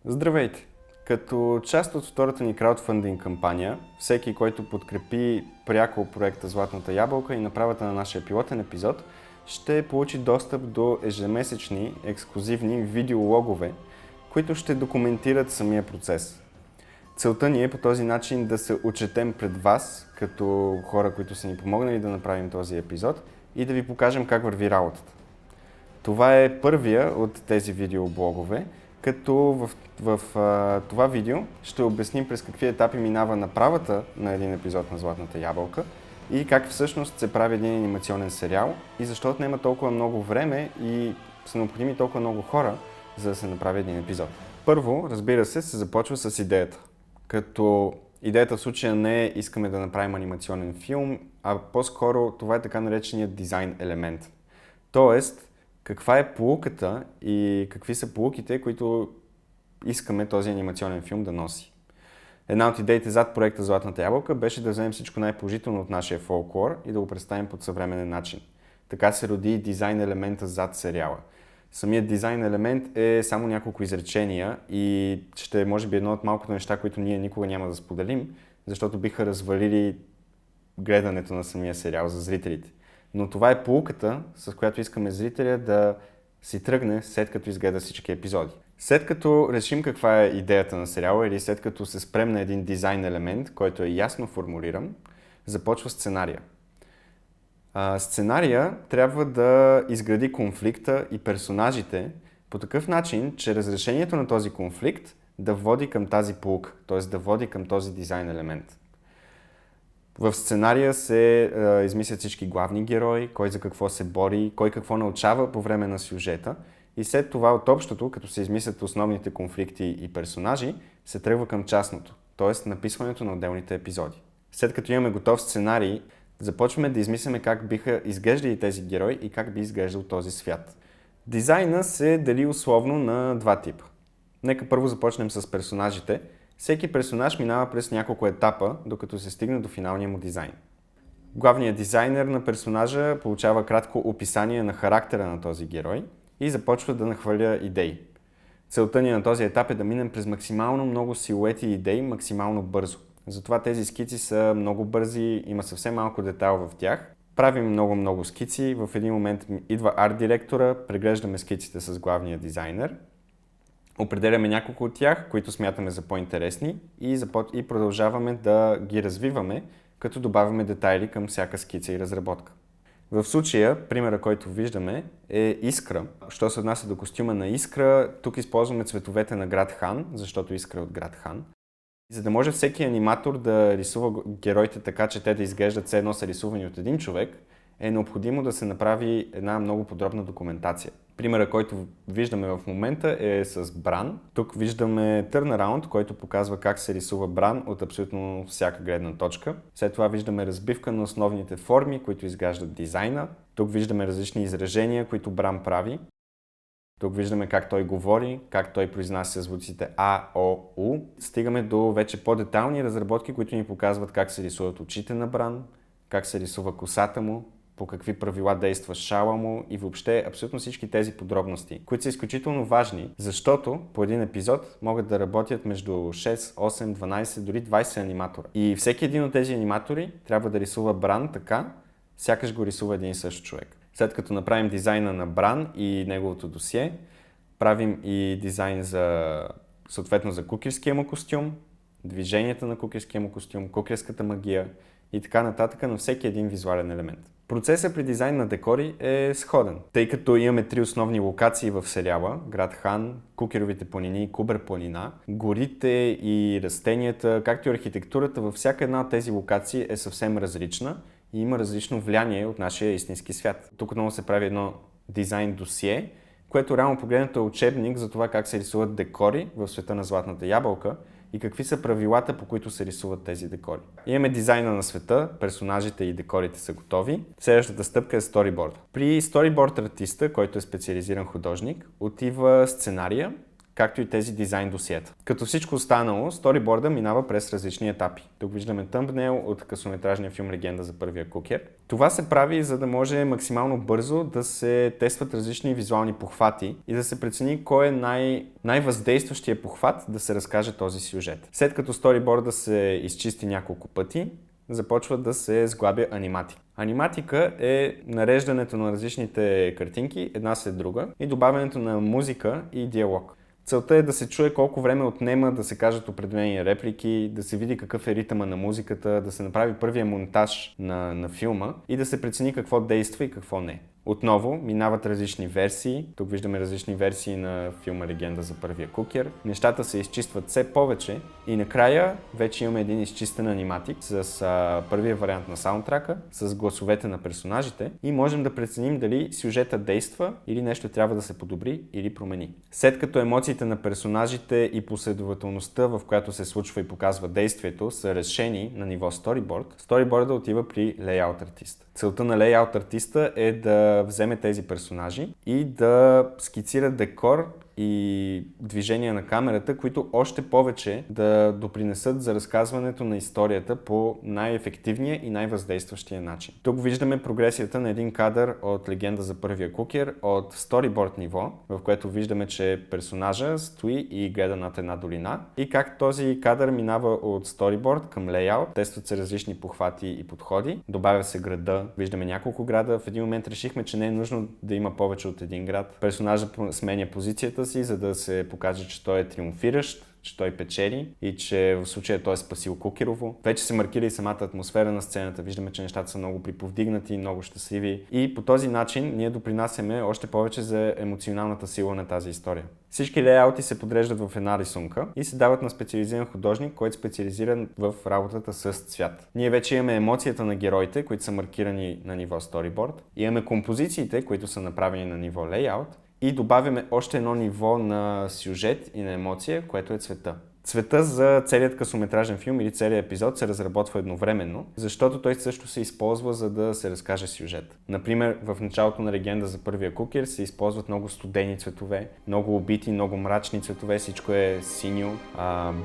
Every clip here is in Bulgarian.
Здравейте! Като част от втората ни краудфандинг кампания, всеки, който подкрепи пряко проекта Златната ябълка и направата на нашия пилотен епизод, ще получи достъп до ежемесечни ексклузивни видеологове, които ще документират самия процес. Целта ни е по този начин да се отчетем пред вас, като хора, които са ни помогнали да направим този епизод и да ви покажем как върви работата. Това е първия от тези видеоблогове, като в това видео ще обясним през какви етапи минава направата на един епизод на Златната ябълка и как всъщност се прави един анимационен сериал и защо отнема толкова много време и са необходими толкова много хора, за да се направи един епизод. Първо, разбира се започва с идеята. Като идеята в случая не е искаме да направим анимационен филм, а по-скоро това е така нареченият дизайн елемент. Тоест, каква е поуката и какви са поуките, които искаме този анимационен филм да носи. Една от идеите зад проекта Златната ябълка беше да вземем всичко най-положително от нашия фолклор и да го представим по съвременен начин. Така се роди и дизайн елемента зад сериала. Самият дизайн елемент е само няколко изречения и ще може би едно от малкото неща, които ние никога няма да споделим, защото биха развалили гледането на самия сериал за зрителите. Но това е поуката, с която искаме зрителя да си тръгне след като изгледа всички епизоди. След като решим каква е идеята на сериала или след като се спрем на един дизайн елемент, който е ясно формулиран, започва сценария. Сценария трябва да изгради конфликта и персонажите по такъв начин, че разрешението на този конфликт да води към тази поука, т.е. да води към този дизайн елемент. В сценария се измислят всички главни герои, кой за какво се бори, кой какво научава по време на сюжета и след това от общото, като се измислят основните конфликти и персонажи, се тръгва към частното, т.е. написването на отделните епизоди. След като имаме готов сценарий, започваме да измисляме как биха изглеждали тези герои и как би изглеждал този свят. Дизайна се дели условно на два типа. Нека първо започнем с персонажите. Всеки персонаж минава през няколко етапа, докато се стигне до финалния му дизайн. Главният дизайнер на персонажа получава кратко описание на характера на този герой и започва да нахвърля идеи. Целта ни на този етап е да минем през максимално много силуети и идеи максимално бързо. Затова тези скици са много бързи, има съвсем малко детайл в тях. Правим много скици, в един момент идва арт-директора, преглеждаме скиците с главния дизайнер. Определяме няколко от тях, които смятаме за по-интересни и продължаваме да ги развиваме, като добавяме детайли към всяка скица и разработка. В случая, примера, който виждаме, е Искра. Що се отнася до костюма на Искра, тук използваме цветовете на град Хан, защото Искра е от град Хан. За да може всеки аниматор да рисува героите така, че те да изглеждат все едно са рисувани от един човек, е необходимо да се направи една много подробна документация. Примера, който виждаме в момента е с Бран. Тук виждаме turnaround, който показва как се рисува Бран от абсолютно всяка гледна точка. След това виждаме разбивка на основните форми, които изграждат дизайна. Тук виждаме различни изражения, които Бран прави. Тук виждаме как той говори, как той произнася звуците А, О, У. Стигаме до вече по-детални разработки, които ни показват как се рисуват очите на Бран, как се рисува косата му, по какви правила действа шала му и въобще абсолютно всички тези подробности, които са изключително важни, защото по един епизод могат да работят между 6, 8, 12, дори 20 аниматора. И всеки един от тези аниматори трябва да рисува Бран така, сякаш го рисува един и същ човек. След като направим дизайна на Бран и неговото досие, правим и дизайн съответно за кукерския му костюм, движенията на кукерския му костюм, кукерската магия и така нататък на всеки един визуален елемент. Процесът при дизайн на декори е сходен, тъй като имаме три основни локации в сериала: град Хан, Кукеровите планини и Кубер планина. Горите и растенията, както и архитектурата във всяка една от тези локации е съвсем различна и има различно влияние от нашия истински свят. Тук отново се прави едно дизайн досие, което реално погледнато е учебник за това как се рисуват декори в света на Златната ябълка и какви са правилата, по които се рисуват тези декори. Имаме дизайна на света, персонажите и декорите са готови. Следващата стъпка е сториборд. При сториборд артиста, който е специализиран художник, отива сценария, както и тези дизайн досиета. Като всичко останало, сториборда минава през различни етапи. Тук виждаме тъмбнейл от късометражния филм Легенда за първия кукер. Това се прави, за да може максимално бързо да се тестват различни визуални похвати и да се прецени кой е най-въздействащия похват да се разкаже този сюжет. След като сториборда се изчисти няколко пъти, започва да се сглабя аниматика. Аниматика е нареждането на различните картинки една след друга и добавянето на музика и диалог. Целта е да се чуе колко време отнема да се кажат определени реплики, да се види какъв е ритъма на музиката, да се направи първия монтаж на филма и да се прецени какво действа и какво не. Отново минават различни версии. Тук виждаме различни версии на филма Легенда за първия кукер. Нещата се изчистват все повече и накрая вече имаме един изчистен аниматик с първия вариант на саундтрака, с гласовете на персонажите и можем да преценим дали сюжета действа или нещо трябва да се подобри или промени. След като емоциите на персонажите и последователността, в която се случва и показва действието, са решени на ниво сториборд, сториборда отива при лейаут артист. Целта на лейаут артиста е да вземе тези персонажи и да скицира декор и движения на камерата, които още повече да допринесат за разказването на историята по най-ефективния и най-въздействащия начин. Тук виждаме прогресията на един кадър от Легенда за първия кукер от сториборд ниво, в което виждаме, че персонажа стои и гледа над една долина и как този кадър минава от сториборд към лейаут, тестват се различни похвати и подходи, добавя се града, виждаме няколко града, в един момент решихме, че не е нужно да има повече от един град. Персонажът сменя позицията си, за да се покаже, че той е триумфиращ, че той печели и че в случая той е спасил Кукерово. Вече се маркира и самата атмосфера на сцената. Виждаме, че нещата са много приповдигнати, много щастливи и по този начин ние допринасяме още повече за емоционалната сила на тази история. Всички лейаути се подреждат в една рисунка и се дават на специализиран художник, който е специализиран в работата с цвят. Ние вече имаме емоцията на героите, които са маркирани на ниво сториборд, имаме композициите, които са направени на ниво лейаут, и добавяме още едно ниво на сюжет и на емоция, което е цвета. Цвета за целият късометражен филм или целият епизод се разработва едновременно, защото той също се използва, за да се разкаже сюжет. Например, в началото на Легенда за първия кукер се използват много студени цветове, много убити, много мрачни цветове, всичко е синьо,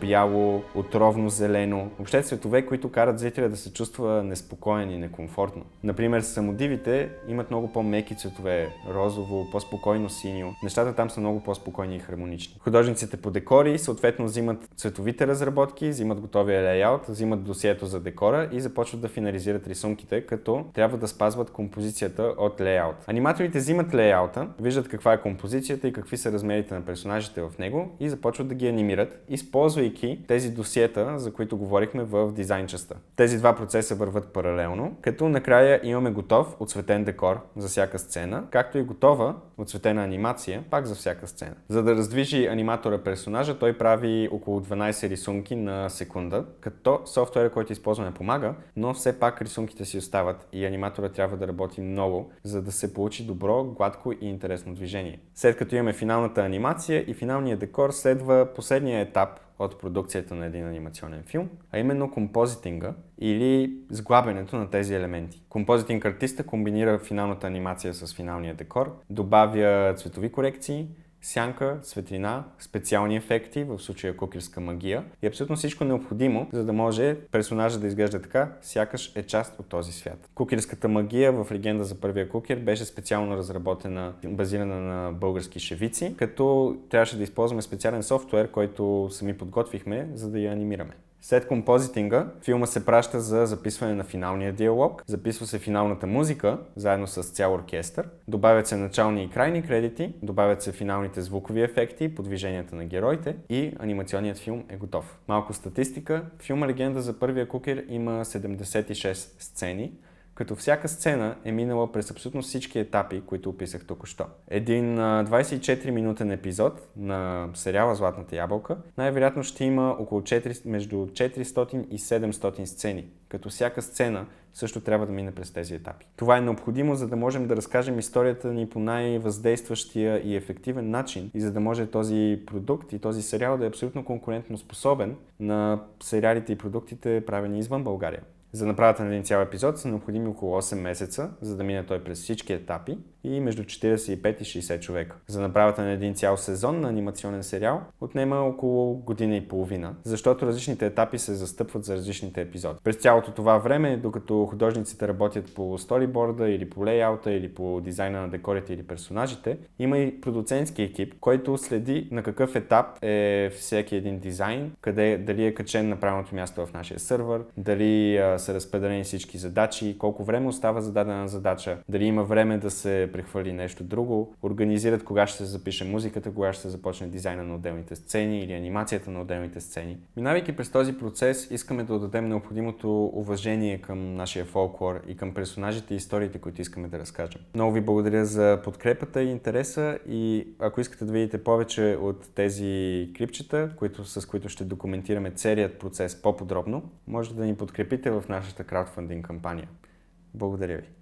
бяло, отровно зелено. Въобще цветове, които карат зрителя да се чувства неспокоен и некомфортно. Например, самодивите имат много по-меки цветове, розово, по-спокойно синьо. Нещата там са много по-спокойни и хармонични. Художниците по декори съответно взимат цветовите разработки, взимат готовия лейаут, взимат досието за декора и започват да финализират рисунките, като трябва да спазват композицията от лейаут. Аниматорите взимат лейаута, виждат каква е композицията и какви са размерите на персонажите в него и започват да ги анимират, използвайки тези досиета, за които говорихме в дизайн частта. Тези два процеса върват паралелно, като накрая имаме готов оцветен декор за всяка сцена, както и готова оцветена анимация пак за всяка сцена. За да раздвижи аниматора персонажа, той прави около 12 рисунки на секунда, като софтуера, който използваме, помага, но все пак рисунките си остават и аниматора трябва да работи много, за да се получи добро, гладко и интересно движение. След като имаме финалната анимация и финалния декор, следва последния етап от продукцията на един анимационен филм, а именно композитинга или сглабянето на тези елементи. Композитинг артиста комбинира финалната анимация с финалния декор, добавя цветови корекции, сянка, светлина, специални ефекти, в случая кукерска магия и абсолютно всичко необходимо, за да може персонажът да изглежда така, сякаш е част от този свят. Кукерската магия в Легенда за първия кукер беше специално разработена, базирана на български шевици, като трябваше да използваме специален софтуер, който сами подготвихме, за да я анимираме. След композитинга, филма се праща за записване на финалния диалог, записва се финалната музика, заедно с цял оркестър, добавят се начални и крайни кредити, добавят се финалните звукови ефекти по движенията на героите и анимационният филм е готов. Малко статистика, филма Легенда за първия кукер има 76 сцени, като всяка сцена е минала през абсолютно всички етапи, които описах току-що. Един 24-минутен епизод на сериала Златната ябълка най-вероятно ще има около между 400 и 700 сцени, като всяка сцена също трябва да мине през тези етапи. Това е необходимо, за да можем да разкажем историята ни по най-въздействащия и ефективен начин и за да може този продукт и този сериал да е абсолютно конкурентно способен на сериалите и продуктите, правени извън България. За направата на един цял епизод са необходими около 8 месеца, за да мине той през всички етапи и между 45 и 60 човека. За направата на един цял сезон на анимационен сериал отнема около година и половина, защото различните етапи се застъпват за различните епизоди. През цялото това време, докато художниците работят по сториборда или по лейаута или по дизайна на декорите или персонажите, има и продуцентски екип, който следи на какъв етап е всеки един дизайн, дали е качен на правилното място в нашия сървър, дали са разпределени всички задачи, колко време остава за дадена задача, дали има време да се прехвърли нещо друго, организират кога ще се запише музиката, кога ще се започне дизайна на отделните сцени или анимацията на отделните сцени. Минавайки през този процес, искаме да отдадем необходимото уважение към нашия фолклор и към персонажите и историите, които искаме да разкажем. Много ви благодаря за подкрепата и интереса и ако искате да видите повече от тези клипчета, с които ще документираме целият процес по-подробно, може да ни подкрепите в нашата краудфандинг кампания. Благодаря ви!